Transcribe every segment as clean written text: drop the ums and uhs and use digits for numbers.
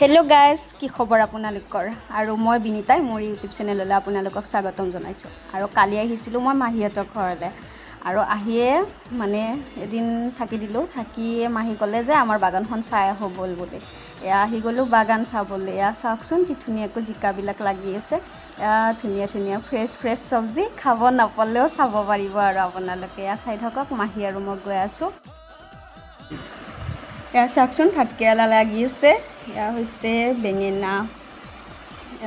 Hello' guys, কি খবৰ আপোনালোকৰ? আৰু মই বিনীতাই মোৰ ইউটিউব চেনেললৈ আপোনালোকক স্বাগতম জনাইছোঁ। আৰু কালি আহিছিলোঁ মই মাহীহঁতৰ ঘৰলৈ, আৰু আহিয়ে মানে এদিন থাকি দিলোঁ। থাকিয়ে মাহী ক'লে যে আমাৰ বাগানখন চাই আহোঁ ব'ল বুলি। এয়া আহি গ'লোঁ বাগান চাবলৈ। এয়া চাওকচোন কি ধুনীয়াকৈ জিকাবিলাক লাগি আছে। এয়া ধুনীয়া ধুনীয়া ফ্ৰেছ চব্জি, খাব নাপালেও চাব পাৰিব আৰু আপোনালোকে। এয়া চাই থাকক, মাহী আৰু মই গৈ আছোঁ। এয়া চাওকচোন ভাতকেৰেলা লাগি আছে। এয়া হৈছে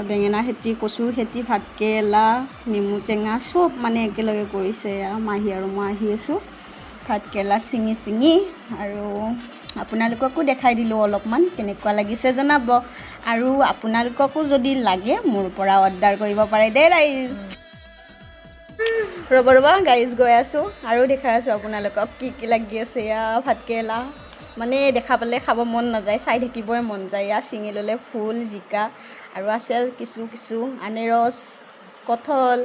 বেঙেনা খেতি, কচু খেতি, ভাতকেৰেলা, নেমু টেঙা চব মানে একেলগে কৰিছে। এয়া মাহী আৰু মই আহি আছোঁ ভাতকেৰেলা ছিঙি আৰু আপোনালোককো দেখাই দিলোঁ অলপমান, কেনেকুৱা লাগিছে জনাব। আৰু আপোনালোককো যদি লাগে মোৰ পৰা অৰ্ডাৰ কৰিব পাৰে দেই ৰাইজ। ৰ'ব গাইজ গৈ আছোঁ আৰু দেখাই আছোঁ আপোনালোকক কি কি লাগি আছে। এয়া ভাতকেৰেলা মানে দেখা পালে খাব মন নাযায়, চাই থাকিবই মন যায়। এয়া ছিঙি ল'লে ভোল, জিকা আৰু আছে কিছু আনাৰস, কঁঠাল,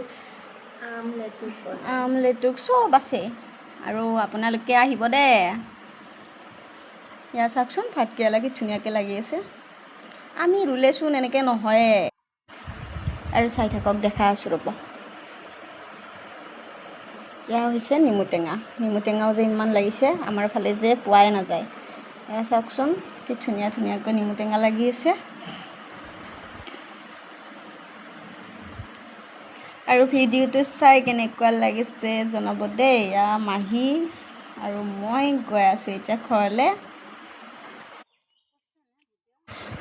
আম, লেটুক চব আছে। আৰু আপোনালোকে আহিব দে। এয়া চাওকচোন ভাতকেৰেলা কি ধুনীয়াকৈ লাগি আছে। আমি ৰুলেচোন এনেকৈ নহয়ে। আৰু চাই থাকক, দেখাই আছোঁ ৰ'ব। এয়া হৈছে নেমু টেঙাও যে ইমান লাগিছে, আমাৰ ফালে যে পোৱাই নাযায়। এয়া চাওকচোন কি ধুনীয়াকৈ নেমু টেঙা লাগি আছে। আৰু ভিডিঅ'টো চাই কেনেকুৱা লাগিছে জনাব দেই। এয়া মাহী আৰু মই গৈ আছোঁ এতিয়া ঘৰলৈ।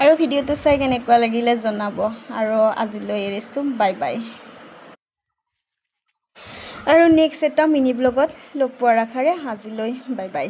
আৰু ভিডিঅ'টো চাই কেনেকুৱা লাগিলে জনাব। আৰু আজিলৈ এৰিছোঁ, বাই বাই। আৰু নেক্সট এটা মিনি ব্লগত লগ পোৱাৰ আশাৰে আজিলৈ বাই বাই।